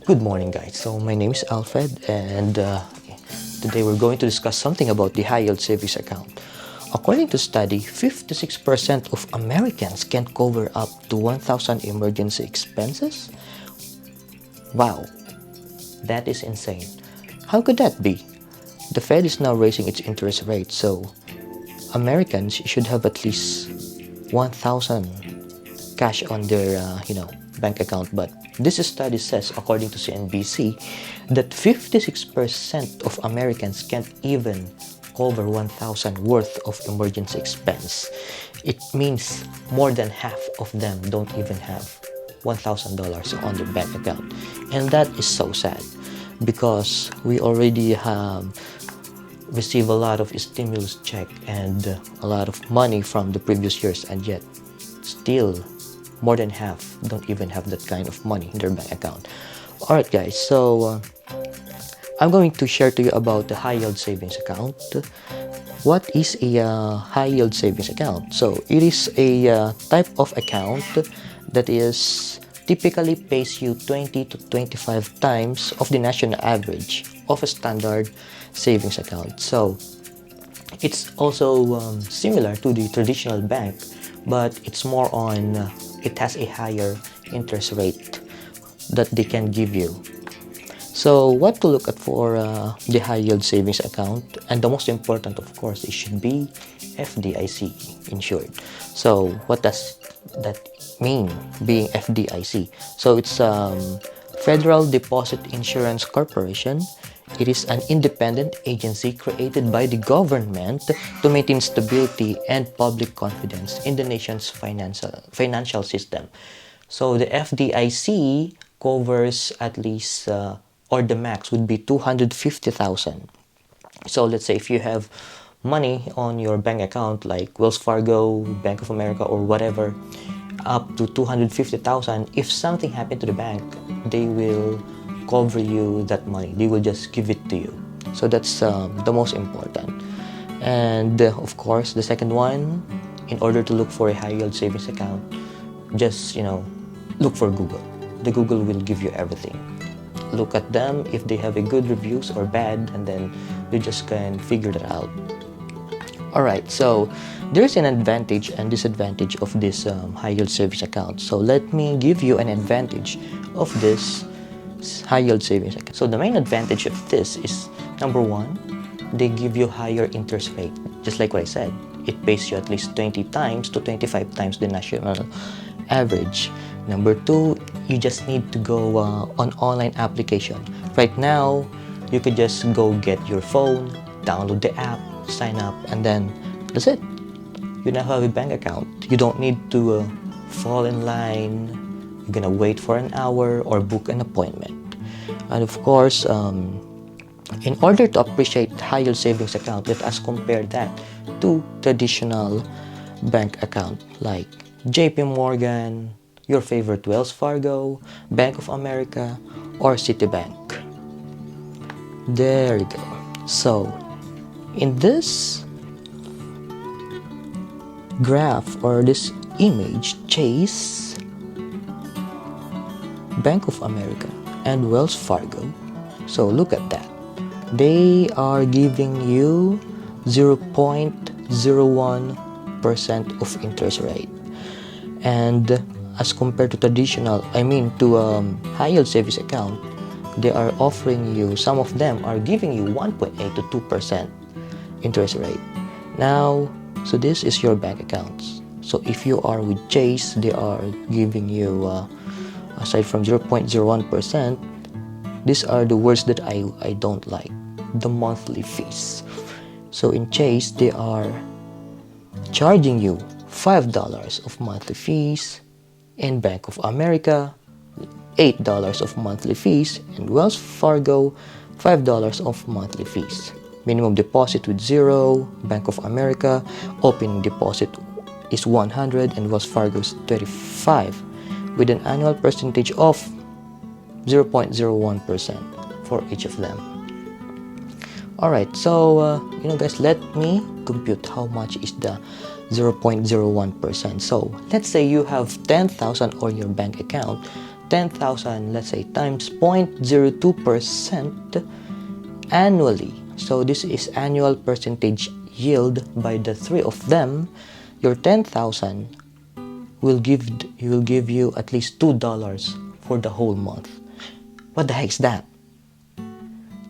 Good morning, guys. So my name is Alfred, and today we're going to discuss something about the high yield savings account. According to study, 56% of Americans can cover up to 1,000 emergency expenses. Wow, that is insane. How could that be? The Fed is now raising its interest rate, so Americans should have at least 1,000 cash on their bank account. But this study says, according to CNBC, that 56% of Americans can't even cover 1,000 worth of emergency expense. It means more than half of them don't even have $1,000 on their bank account, and that is so sad because we already have received a lot of stimulus check and a lot of money from the previous years, and yet still more than half don't even have that kind of money in their bank account. Alright guys, so I'm going to share to you about the high yield savings account. What is a high yield savings account? So it is a type of account that is typically pays you 20 to 25 times of the national average of a standard savings account. So it's also similar to the traditional bank, but it's more on it has a higher interest rate that they can give you. So what to look at for the high yield savings account, and the most important, of course, it should be FDIC insured. So what does that mean, being FDIC? So it's Federal Deposit Insurance Corporation. It is an independent agency created by the government to maintain stability and public confidence in the nation's financial system. So the FDIC covers at least, or the max would be 250,000. So let's say if you have money on your bank account like Wells Fargo, Bank of America, or whatever, up to 250,000, if something happened to the bank, they will cover you that money. They will just give it to you. So that's the most important. And of course, the second one, in order to look for a high yield savings account, just look for Google. The Google will give you everything. Look at them if they have a good reviews or bad, and then you just can figure that out. Alright, so there's an advantage and disadvantage of this high yield savings account. So let me give you an advantage of this high yield savings account. So the main advantage of this is, number one, they give you higher interest rate. Just like what I said, it pays you at least 20 times to 25 times the national average. Number two, you just need to go on online application. Right now, you could just go get your phone, download the app, sign up, and then that's it. You now have a bank account. You don't need to fall in line. You're gonna wait for an hour or book an appointment. And of course, in order to appreciate high yield savings account, let us compare that to traditional bank account like JP Morgan, your favorite Wells Fargo, Bank of America, or Citibank. There you go. So in this graph or this image, Chase, Bank of America, and Wells Fargo. So look at that. They are giving you 0.01% of interest rate. And as compared to traditional, high yield savings account, they are offering you, some of them are giving you 1.8 to 2% interest rate. Now, so this is your bank accounts. So if you are with Chase, they are giving you, aside from 0.01%, these are the words that I don't like, the monthly fees. So in Chase, they are charging you $5 of monthly fees. In Bank of America, $8 of monthly fees. In Wells Fargo, $5 of monthly fees. Minimum deposit with 0. Bank of America, opening deposit is 100, and Wells Fargo is 35, with an annual percentage of 0.01% for each of them. Alright, so guys, let me compute how much is the 0.01%. So let's say you have 10,000 on your bank account, 10,000, let's say, times 0.02% annually. So this is annual percentage yield by the three of them. Your 10,000 will give you at least $2 for the whole month. What the heck is that?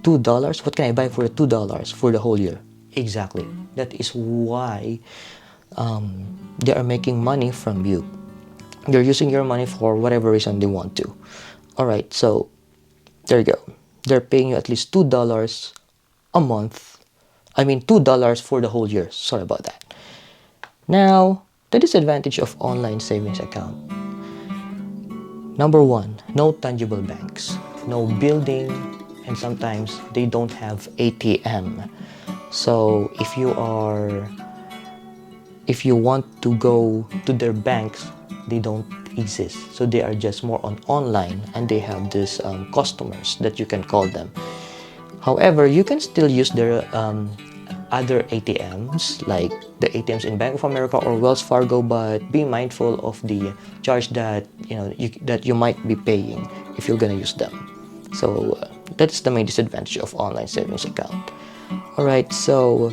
$2? What can I buy for $2 for the whole year? Exactly. That is why they are making money from you. They're using your money for whatever reason they want to. Alright, so there you go. They're paying you at least $2 a month. I mean $2 for the whole year. Sorry about that. Now, the disadvantage of online savings account. Number one, no tangible banks, no building, and sometimes they don't have ATM. So if you want to go to their banks, they don't exist. So they are just more on online, and they have these customers that you can call them. However, you can still use their other ATMs, like the ATMs in Bank of America or Wells Fargo, but be mindful of the charge that you might be paying if you're gonna use them. So that's the main disadvantage of online savings account. Alright, so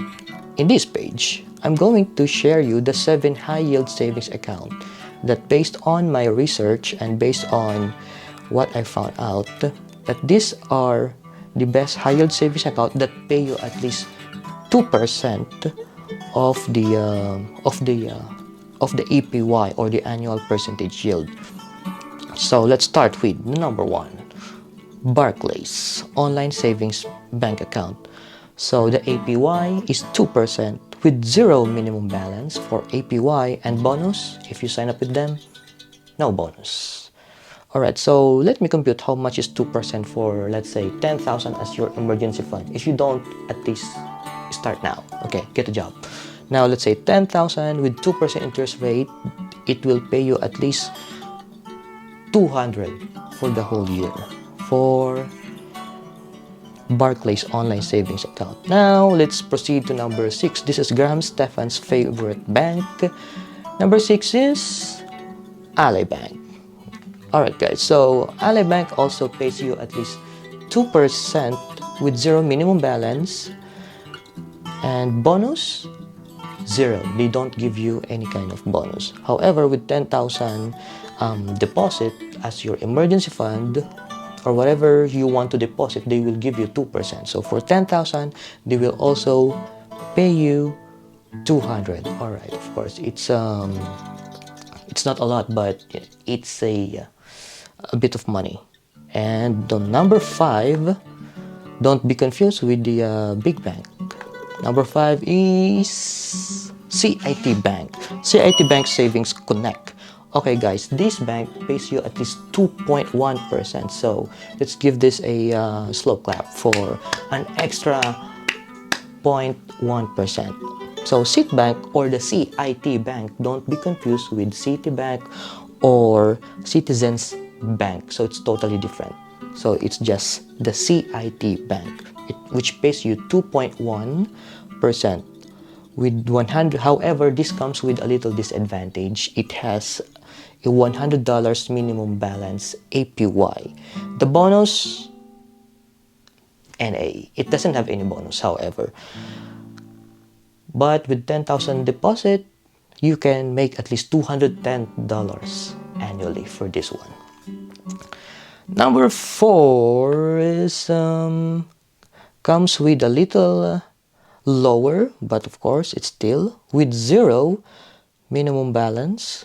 in this page, I'm going to share you the 7 high-yield savings account that, based on my research and based on what I found out, that these are the best high-yield savings account that pay you at least 2% of the APY, or the annual percentage yield. So let's start with number 1, Barclays online savings bank account. So the APY is 2% with zero minimum balance for APY, and bonus if you sign up with them, no bonus. Alright, so let me compute how much is 2% for, let's say, 10,000 as your emergency fund. If you don't, at least start now. Okay, get a job. Now, let's say 10,000 with 2% interest rate, it will pay you at least 200 for the whole year for Barclays online savings account. Now, let's proceed to number 6. This is Graham Stephan's favorite bank. Number 6 is Ally Bank. Alright guys, so Ally Bank also pays you at least 2% with zero minimum balance, and bonus, zero. They don't give you any kind of bonus. However, with 10,000 deposit as your emergency fund, or whatever you want to deposit, they will give you 2%. So for 10,000, they will also pay you 200. Alright, of course, it's not a lot, but it's a bit of money. And the number 5, don't be confused with the big bank. Number 5 is CIT Bank. CIT Bank Savings Connect. Okay guys, this bank pays you at least 2.1%. So let's give this a slow clap for an extra 0.1%. So Citibank, or the CIT Bank, don't be confused with Citibank or Citizens Bank. So it's totally different. So it's just the CIT Bank, which pays you 2.1% with 100. However, this comes with a little disadvantage. It has a $100 minimum balance APY. The bonus, NA. It doesn't have any bonus, however. But with 10,000 deposit, you can make at least $210 annually for this one. Number 4 is comes with a little lower, but of course it's still with zero minimum balance.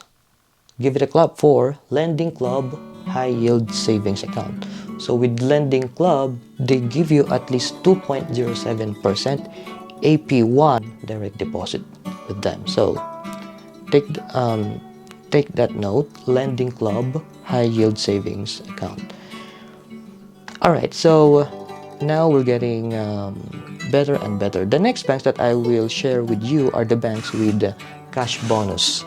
Give it a clap for Lending Club High Yield Savings Account. So with Lending Club, they give you at least 2.07% APY direct deposit with them. So take that note, Lending Club High Yield Savings Account. Alright, so now we're getting better and better. The next banks that I will share with you are the banks with cash bonus.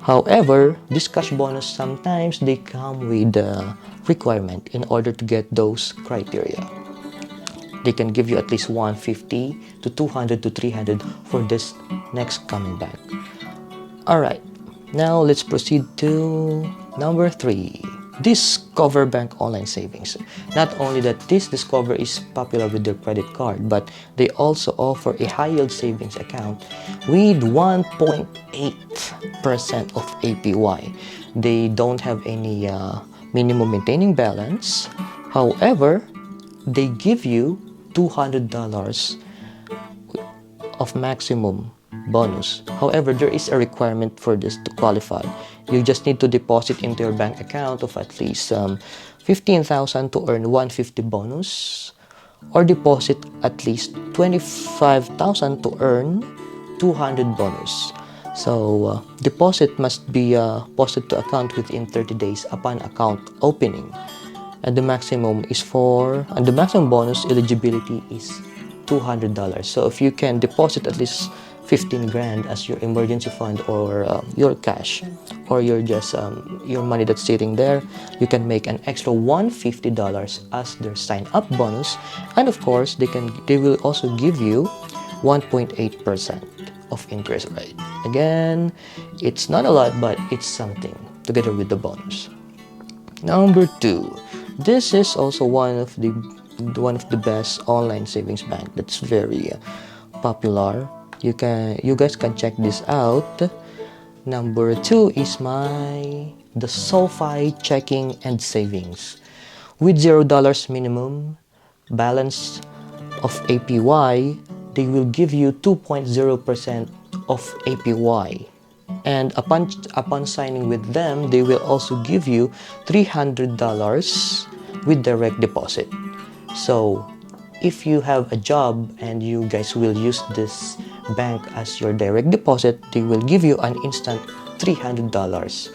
However, this cash bonus, sometimes they come with a requirement in order to get those criteria. They can give you at least 150 to 200 to 300 for this next coming bank. Alright, now let's proceed to number 3. Discover Bank Online Savings. Not only that this Discover is popular with their credit card, but they also offer a high yield savings account with 1.8% of APY. They don't have any minimum maintaining balance. However, they give you $200 of maximum bonus. However, there is a requirement for this to qualify. You just need to deposit into your bank account of at least 15,000 to earn 150 bonus, or deposit at least 25,000 to earn 200 bonus. So deposit must be posted to account within 30 days upon account opening. And the maximum bonus eligibility is $200. So if you can deposit at least 15 grand as your emergency fund, or your cash, or your just your money that's sitting there, you can make an extra $150 as their sign up bonus. And of course, they will also give you 1.8% of interest rate. Again, it's not a lot, but it's something together with the bonus. Number 2, this is also one of the best online savings bank that's very popular. You guys can check this out. Number 2 is the SoFi Checking and Savings. With $0 minimum balance of APY, they will give you 2.0% of APY. And upon signing with them, they will also give you $300 with direct deposit. So if you have a job and you guys will use this bank as your direct deposit, they will give you an instant $300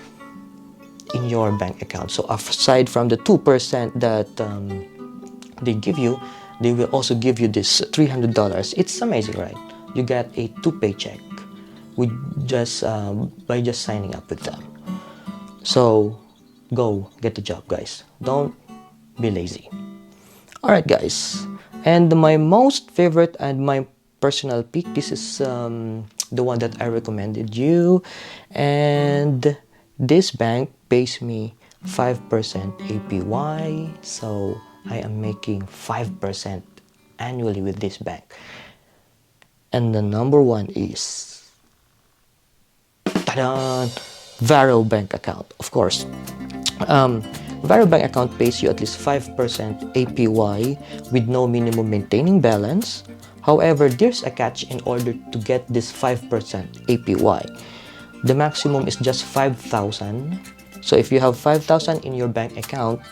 in your bank account. So aside from the 2% that they give you, they will also give you this $300. It's amazing, right? You get a 2 paycheck with by just signing up with them. So go get the job, guys. Don't be lazy. Alright, guys, and my most favorite and my personal pick, this is the one that I recommended you, and this bank pays me 5% APY, so I am making 5% annually with this bank. And the number 1 is Varo Bank account. Of course, Varo Bank account pays you at least 5% APY with no minimum maintaining balance. However, there's a catch in order to get this 5% APY. The maximum is just 5,000. So if you have 5,000 in your bank account,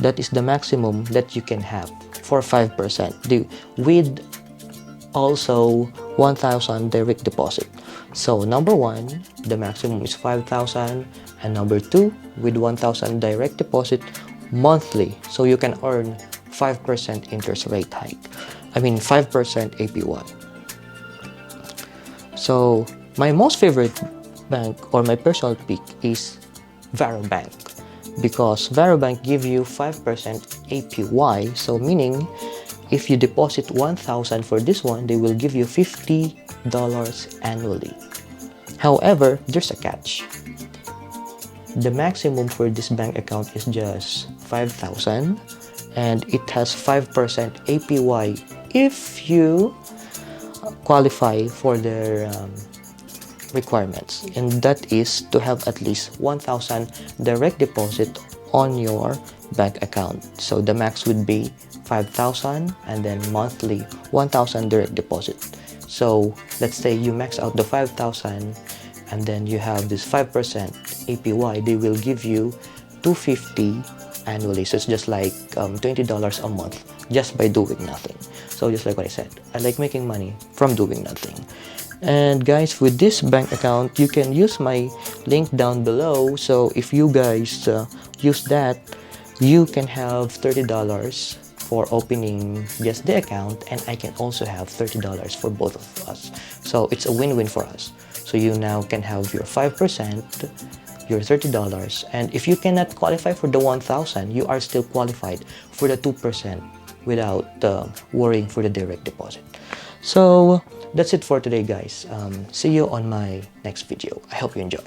that is the maximum that you can have for 5%. With also 1,000 direct deposit. So number 1, the maximum is 5,000, and number 2, with 1,000 direct deposit monthly, so you can earn 5% interest rate hike. 5% APY. So my most favorite bank, or my personal pick, is Varo Bank, because Varo Bank give you 5% APY. So meaning, if you deposit 1,000 for this one, they will give you $50 annually. However, there's a catch. The maximum for this bank account is just 5,000, and it has 5% APY if you qualify for their requirements, and that is to have at least 1,000 direct deposit on your bank account. So the max would be 5,000, and then monthly 1,000 direct deposit. So let's say you max out the 5,000, and then you have this 5% APY. They will give you $250 annually. So it's just like $20 a month just by doing nothing. So just like what I said, I like making money from doing nothing. And guys, with this bank account, you can use my link down below. So if you guys use that, you can have $30 for opening just the account, and I can also have $30 for both of us. So it's a win-win for us. So you now can have your 5%, your $30, and if you cannot qualify for the 1,000, you are still qualified for the 2% without worrying for the direct deposit. So that's it for today, guys. See you on my next video. I hope you enjoy.